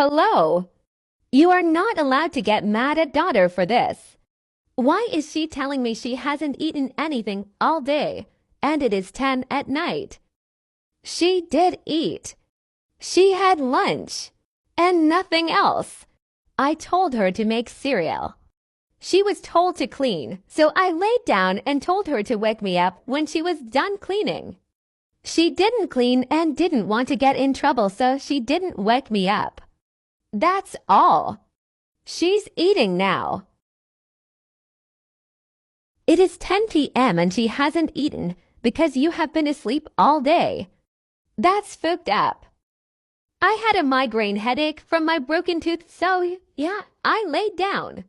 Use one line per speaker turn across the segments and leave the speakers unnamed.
Hello. You are not allowed to get mad at daughter for this. Why is she telling me she hasn't eaten anything all day, and it is 10 at night? She did eat. She had lunch, and nothing else. I told her to make cereal. She was told to clean, so I laid down and told her to wake me up when she was done cleaning. She didn't clean and didn't want to get in trouble, so she didn't wake me up. That's all. She's eating now. It is 10 p.m. and she hasn't eaten because you have been asleep all day. That's fucked up. I had a migraine headache from my broken tooth, so yeah, I laid down.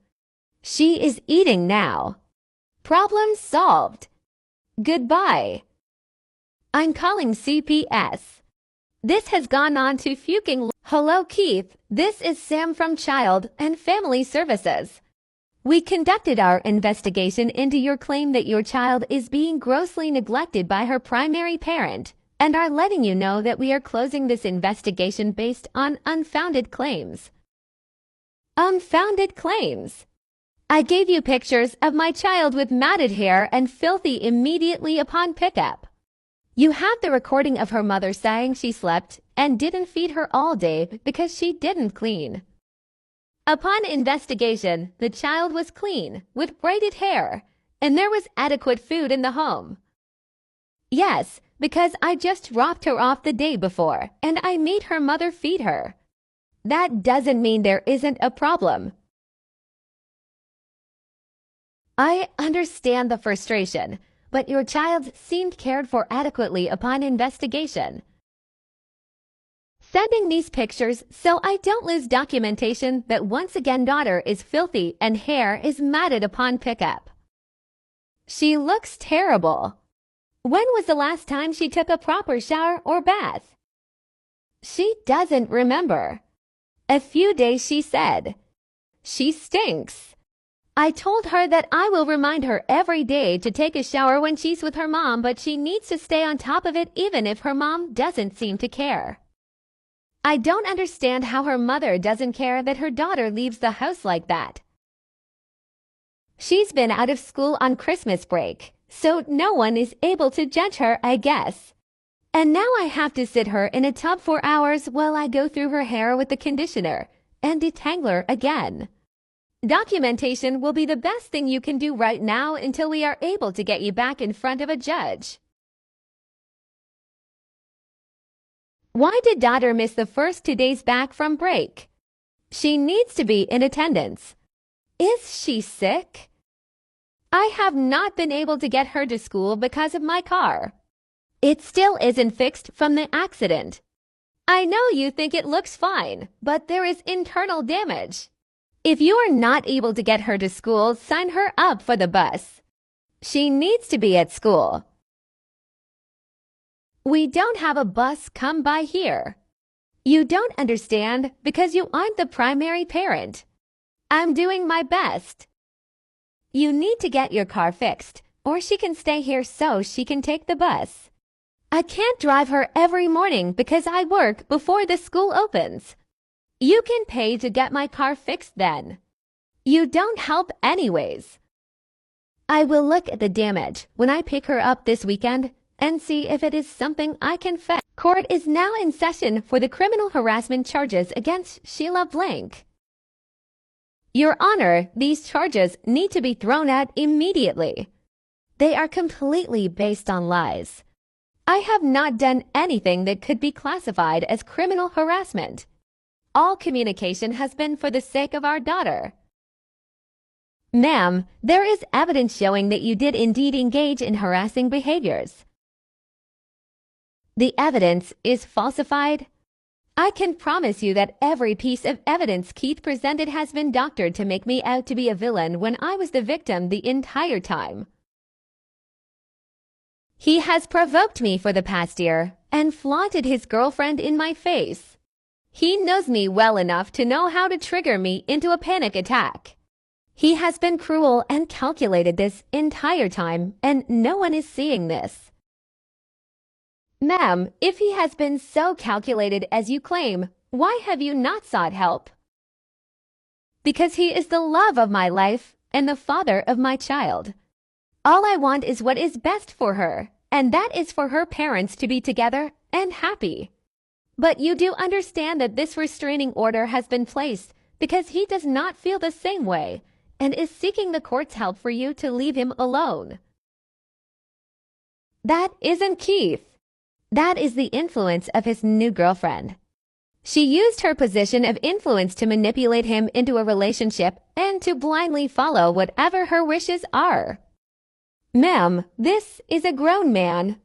She is eating now. Problem solved. Goodbye. I'm calling CPS. This has gone on to fucking. Hello, Keith. This is Sam from Child and Family Services. We conducted our investigation into your claim that your child is being grossly neglected by her primary parent and are letting you know that we are closing this investigation based on unfounded claims. Unfounded claims? I gave you pictures of my child with matted hair and filthy immediately upon pickup. You have the recording of her mother saying she slept and didn't feed her all day because she didn't clean. Upon investigation, the child was clean, with braided hair, and there was adequate food in the home. Yes, because I just dropped her off the day before, and I made her mother feed her. That doesn't mean there isn't a problem. I understand the frustration, but your child seemed cared for adequately upon investigation. Sending these pictures so I don't lose documentation that once again daughter is filthy and hair is matted upon pickup. She looks terrible. When was the last time she took a proper shower or bath? She doesn't remember. A few days she said. She stinks. I told her that I will remind her every day to take a shower when she's with her mom, but she needs to stay on top of it even if her mom doesn't seem to care. I don't understand how her mother doesn't care that her daughter leaves the house like that. She's been out of school on Christmas break, so no one is able to judge her, I guess. And now I have to sit her in a tub for hours while I go through her hair with the conditioner and detangler again. Documentation will be the best thing you can do right now until we are able to get you back in front of a judge. Why did daughter miss the first 2 days back from break? She needs to be in attendance. Is she sick? I have not been able to get her to school because of my car. It still isn't fixed from the accident. I know you think it looks fine, but there is internal damage. If you are not able to get her to school, sign her up for the bus. She needs to be at school. We don't have a bus come by here. You don't understand because you aren't the primary parent. I'm doing my best. You need to get your car fixed, or she can stay here so she can take the bus. I can't drive her every morning because I work before the school opens. You can pay to get my car fixed then. You don't help anyways. I will look at the damage when I pick her up this weekend and see if it is something I can fix. Court is now in session for the criminal harassment charges against Sheila Blank. Your Honor, these charges need to be thrown out immediately. They are completely based on lies. I have not done anything that could be classified as criminal harassment. All communication has been for the sake of our daughter. Ma'am, there is evidence showing that you did indeed engage in harassing behaviors. The evidence is falsified. I can promise you that every piece of evidence Keith presented has been doctored to make me out to be a villain when I was the victim the entire time. He has provoked me for the past year and flaunted his girlfriend in my face. He knows me well enough to know how to trigger me into a panic attack. He has been cruel and calculated this entire time, and no one is seeing this. Ma'am, if he has been so calculated as you claim, Why have you not sought help? Because he is the love of my life and the father of my child. All I want is what is best for her, and that is for her parents to be together and happy. But you do understand that this restraining order has been placed because he does not feel the same way and is seeking the court's help for you to leave him alone. That isn't Keith. That is the influence of his new girlfriend. She used her position of influence to manipulate him into a relationship and to blindly follow whatever her wishes are. Ma'am, this is a grown man.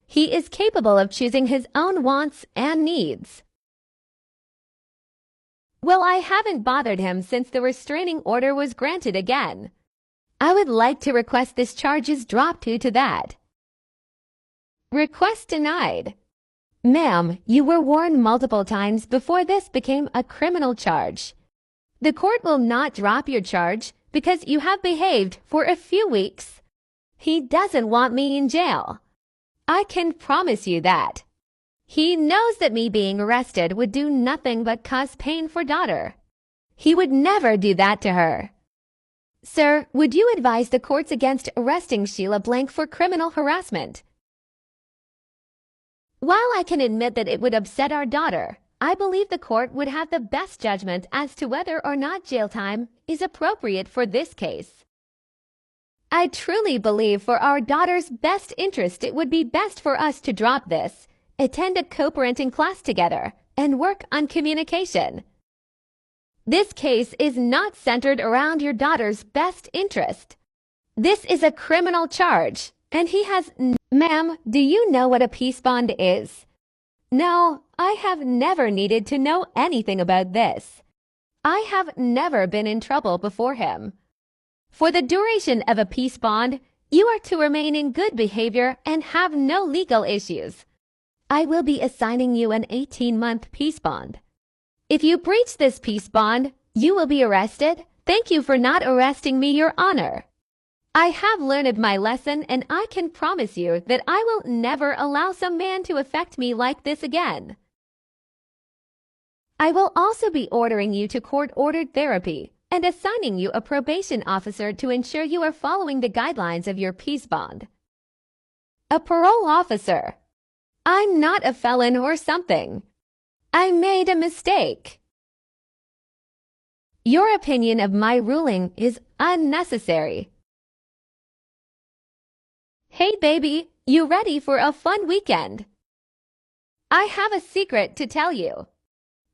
He is capable of choosing his own wants and needs. Well, I haven't bothered him since the restraining order was granted again. I would like to request this charge is dropped due to that. Request denied. Ma'am, you were warned multiple times before this became a criminal charge. The court will not drop your charge because you have behaved for a few weeks. He doesn't want me in jail. I can promise you that. He knows that me being arrested would do nothing but cause pain for daughter. He would never do that to her. Sir, would you advise the courts against arresting Sheila Blank for criminal harassment? While I can admit that it would upset our daughter, I believe the court would have the best judgment as to whether or not jail time is appropriate for this case. I truly believe for our daughter's best interest it would be best for us to drop this, attend a co-parenting class together, and work on communication. This case is not centered around your daughter's best interest. This is a criminal charge, and he has... Ma'am, do you know what a peace bond is? No, I have never needed to know anything about this. I have never been in trouble before him. For the duration of a peace bond, you are to remain in good behavior and have no legal issues. I will be assigning you an 18-month peace bond. If you breach this peace bond, you will be arrested. Thank you for not arresting me, Your Honor. I have learned my lesson, and I can promise you that I will never allow some man to affect me like this again. I will also be ordering you to court-ordered therapy and assigning you a probation officer to ensure you are following the guidelines of your peace bond. A parole officer. I'm not a felon or something. I made a mistake. Your opinion of my ruling is unnecessary. Hey baby, you ready for a fun weekend? I have a secret to tell you.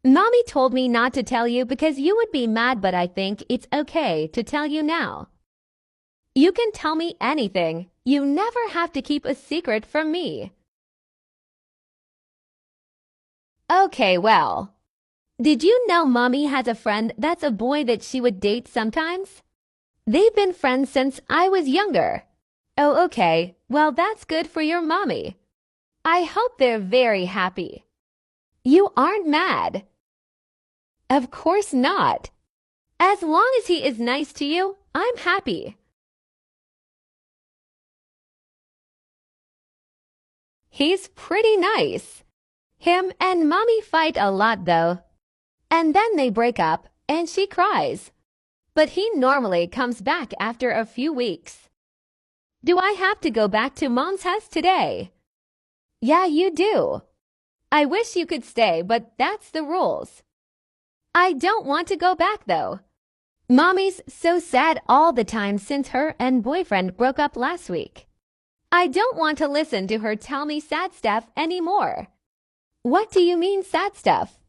Mommy told me not to tell you because you would be mad, but I think it's okay to tell you now. You can tell me anything. You never have to keep a secret from me. Okay, well. Did you know Mommy has a friend that's a boy that she would date sometimes? They've been friends since I was younger. Oh, okay. Well, that's good for your mommy. I hope they're very happy. You aren't mad. Of course not. As long as he is nice to you, I'm happy. He's pretty nice. Him and Mommy fight a lot, though. And then they break up, and she cries. But he normally comes back after a few weeks. Do I have to go back to Mom's house today? Yeah, you do. I wish you could stay, but that's the rules. I don't want to go back, though. Mommy's so sad all the time since her and boyfriend broke up last week. I don't want to listen to her tell me sad stuff anymore. What do you mean sad stuff?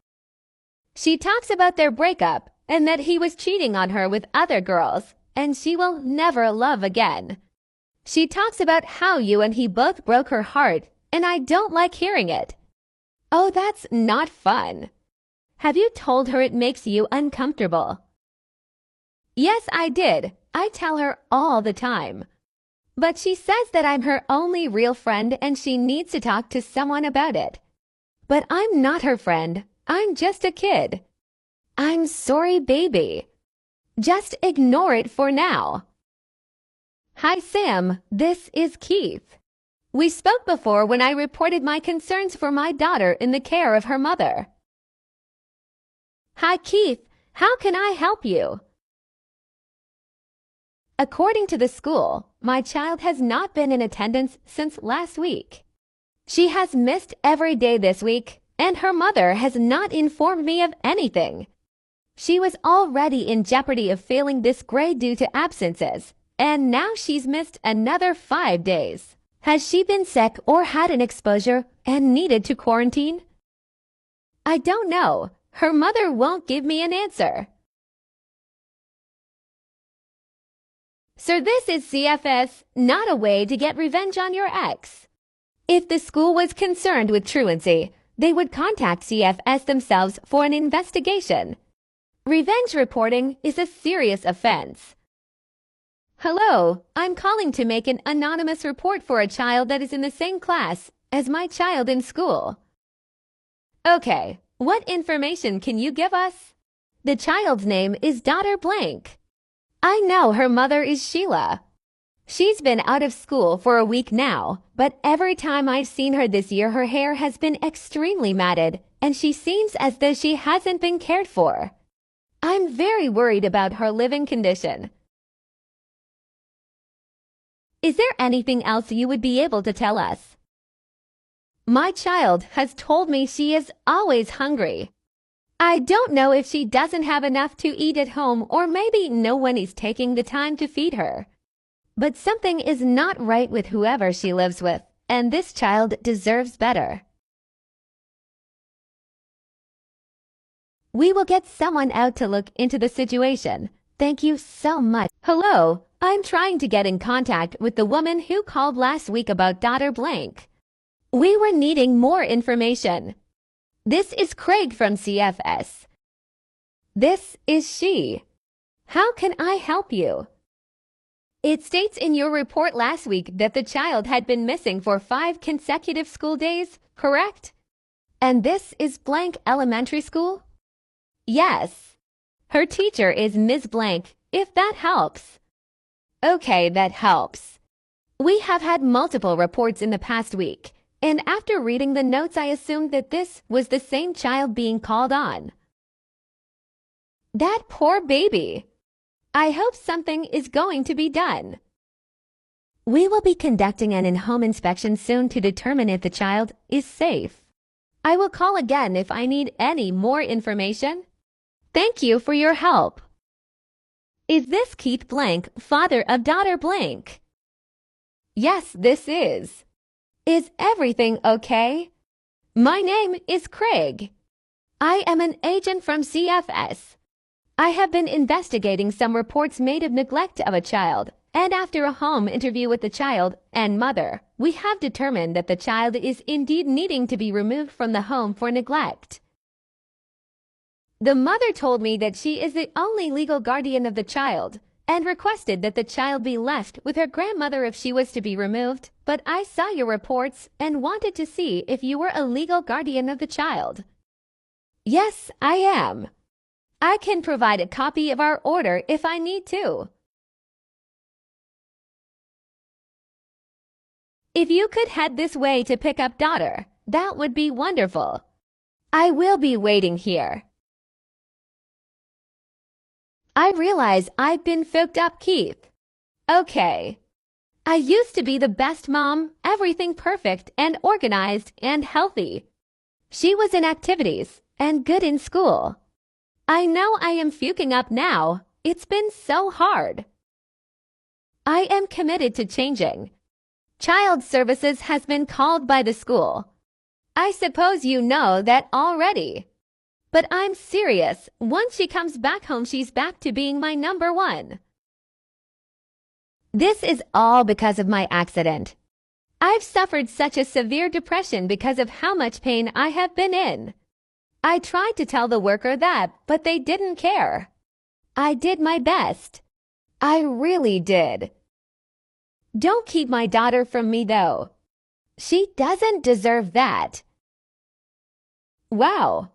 She talks about their breakup and that he was cheating on her with other girls, and she will never love again. She talks about how you and he both broke her heart, and I don't like hearing it. Oh, that's not fun. Have you told her it makes you uncomfortable? Yes, I did. I tell her all the time. But she says that I'm her only real friend and she needs to talk to someone about it. But I'm not her friend. I'm just a kid. I'm sorry, baby. Just ignore it for now. Hi, Sam. This is Keith. We spoke before when I reported my concerns for my daughter in the care of her mother. Hi, Keith. How can I help you? According to the school, my child has not been in attendance since last week. She has missed every day this week, and her mother has not informed me of anything. She was already in jeopardy of failing this grade due to absences, and now she's missed another 5 days. Has she been sick or had an exposure and needed to quarantine? I don't know. Her mother won't give me an answer. So this is CFS, not a way to get revenge on your ex. If the school was concerned with truancy, they would contact CFS themselves for an investigation. Revenge reporting is a serious offense. Hello, I'm calling to make an anonymous report for a child that is in the same class as my child in school. Okay, what information can you give us? The child's name is daughter blank. I know her mother is Sheila. She's been out of school for a week now, but every time I've seen her this year, her hair has been extremely matted, and she seems as though she hasn't been cared for. I'm very worried about her living condition. Is there anything else you would be able to tell us? My child has told me she is always hungry. I don't know if she doesn't have enough to eat at home or maybe no one is taking the time to feed her. But something is not right with whoever she lives with, and this child deserves better. We will get someone out to look into the situation. Thank you so much. Hello, I'm trying to get in contact with the woman who called last week about daughter blank. We were needing more information. This is Craig from CFS. This is she. How can I help you? It states in your report last week that the child had been missing for 5 consecutive school days, correct? And this is Blank Elementary School? Yes. Her teacher is Ms. Blank, if that helps. Okay, that helps. We have had multiple reports in the past week, and after reading the notes I assumed that this was the same child being called on. That poor baby. I hope something is going to be done. We will be conducting an in-home inspection soon to determine if the child is safe. I will call again if I need any more information. Thank you for your help. Is this Keith Blank, father of daughter Blank? Yes, this is. Is everything okay? My name is Craig. I am an agent from CFS. I have been investigating some reports made of neglect of a child, and after a home interview with the child and mother, we have determined that the child is indeed needing to be removed from the home for neglect. The mother told me that she is the only legal guardian of the child and requested that the child be left with her grandmother if she was to be removed, but I saw your reports and wanted to see if you were a legal guardian of the child. Yes, I am. I can provide a copy of our order if I need to. If you could head this way to pick up daughter, that would be wonderful. I will be waiting here. I realize I've been hooked up, Keith. Okay. I used to be the best mom, everything perfect and organized and healthy. She was in activities and good in school. I know I am fucking up now. It's been so hard. I am committed to changing. Child Services has been called by the school. I suppose you know that already. But I'm serious. Once she comes back home, she's back to being my number one. This is all because of my accident. I've suffered such a severe depression because of how much pain I have been in. I tried to tell the worker that, but they didn't care. I did my best. I really did. Don't keep my daughter from me, though. She doesn't deserve that. Wow.